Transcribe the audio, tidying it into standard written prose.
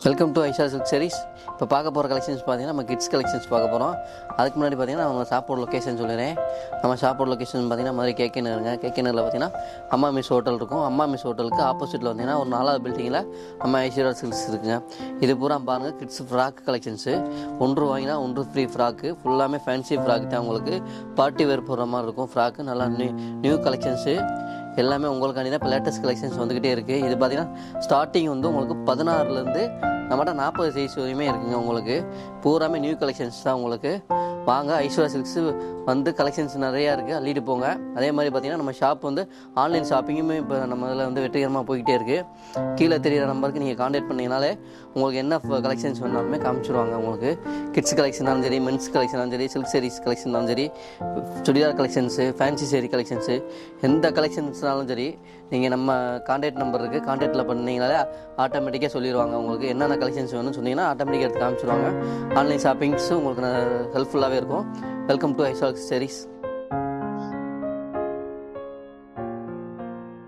Welcome to Aisha silk sarees. இப்போ பார்க்க போகிற கலெக்ஷன்ஸ் பார்த்தீங்கன்னா நம்ம கிட்ஸ் கலெக்ஷன்ஸ் பார்க்க போகிறோம். அதுக்கு முன்னாடி பார்த்தீங்கன்னா நம்ம ஷாப்போட லொக்கேஷன் சொல்லிடுறேன். நம்ம ஷாப்போட லொக்கேஷன் பார்த்தீங்கன்னா மதுரை கேகேநகருங்க. கேகேநகரில் பார்த்தீங்கன்னா அம்மா மிஸ் ஹோட்டல் இருக்கும். அம்மா மிஸ் ஹோட்டலுக்கு ஆப்போசிட்டில் வந்தீங்கன்னா ஒரு 4வது பில்டிங்கில் நம்ம ஐஸ்வர்யா சில்க்ஸ் இருக்குங்க. இது பூரா பாருங்கள் கிட்ஸ் ஃப்ராக் கலெக்ஷன்ஸு. 1 வாங்கினா 1 ஃப்ரீ ஃப்ராக்கு. ஃபுல்லாமே ஃபேன்சி ஃப்ராக் தான். உங்களுக்கு பார்ட்டி வேர் போடுற மாதிரி இருக்கும் ஃப்ராக்கு. நல்லா நியூ கலெக்ஷன்ஸு எல்லாமே உங்களுக்காண்டி தான் இப்போ லேட்டஸ்ட் கலெக்ஷன்ஸ் வந்துக்கிட்டே இருக்குது. இது பார்த்தீங்கன்னா ஸ்டார்டிங் வந்து உங்களுக்கு 16லேருந்து நம்மகிட்ட 40 சைஸ் வரையுமே இருக்குங்க. உங்களுக்கு பூராமே நியூ கலெக்ஷன்ஸ் தான். உங்களுக்கு வாங்க ஐஸ்வர்யா சில்க்ஸு வந்து கலெக்ஷன்ஸ் நிறையா இருக்குது, அள்ளிட்டு போங்க. அதே மாதிரி பார்த்திங்கன்னா நம்ம ஷாப் வந்து ஆன்லைன் ஷாப்பிங்குமே இப்போ நம்ம இதில் வந்து வெற்றிகரமாக போய்கிட்டே இருக்குது. கீழே தெரியிற நம்பருக்கு நீங்கள் கான்டாக்ட் பண்ணிங்கனாலே உங்களுக்கு என்ன கலெக்ஷன்ஸ் வேணாலுமே காமிச்சிருவாங்க. உங்களுக்கு கிட்ஸ் கலெக்ஷனாலும் சரி, மென்ஸ் கலெக்ஷனாலும் சரி, சில்க் சாரீஸ் கலெக்ஷனாலும் சரி, churidar collections, fancy sari collections, எந்த கலெக்ஷன்ஸ்னாலும் சரி நீங்கள் நம்ம கான்டாக்ட் நம்பர் இருக்குது, கான்டாக்டில் பண்ணிங்கனாலே ஆட்டோமேட்டிக்காக சொல்லிடுவாங்க. உங்களுக்கு என்னென்ன கலெக்ஷன்ஸ் வேணும்னு சொன்னீங்கன்னா ஆட்டோமேட்டிக்காக எடுத்து காமிச்சிருவாங்க. ஆன்லைன் ஷாப்பிங்ஸும் உங்களுக்கு ஹெல்ப்ஃபுல்லாகவே இருக்கும். Welcome to Aisha silk saris.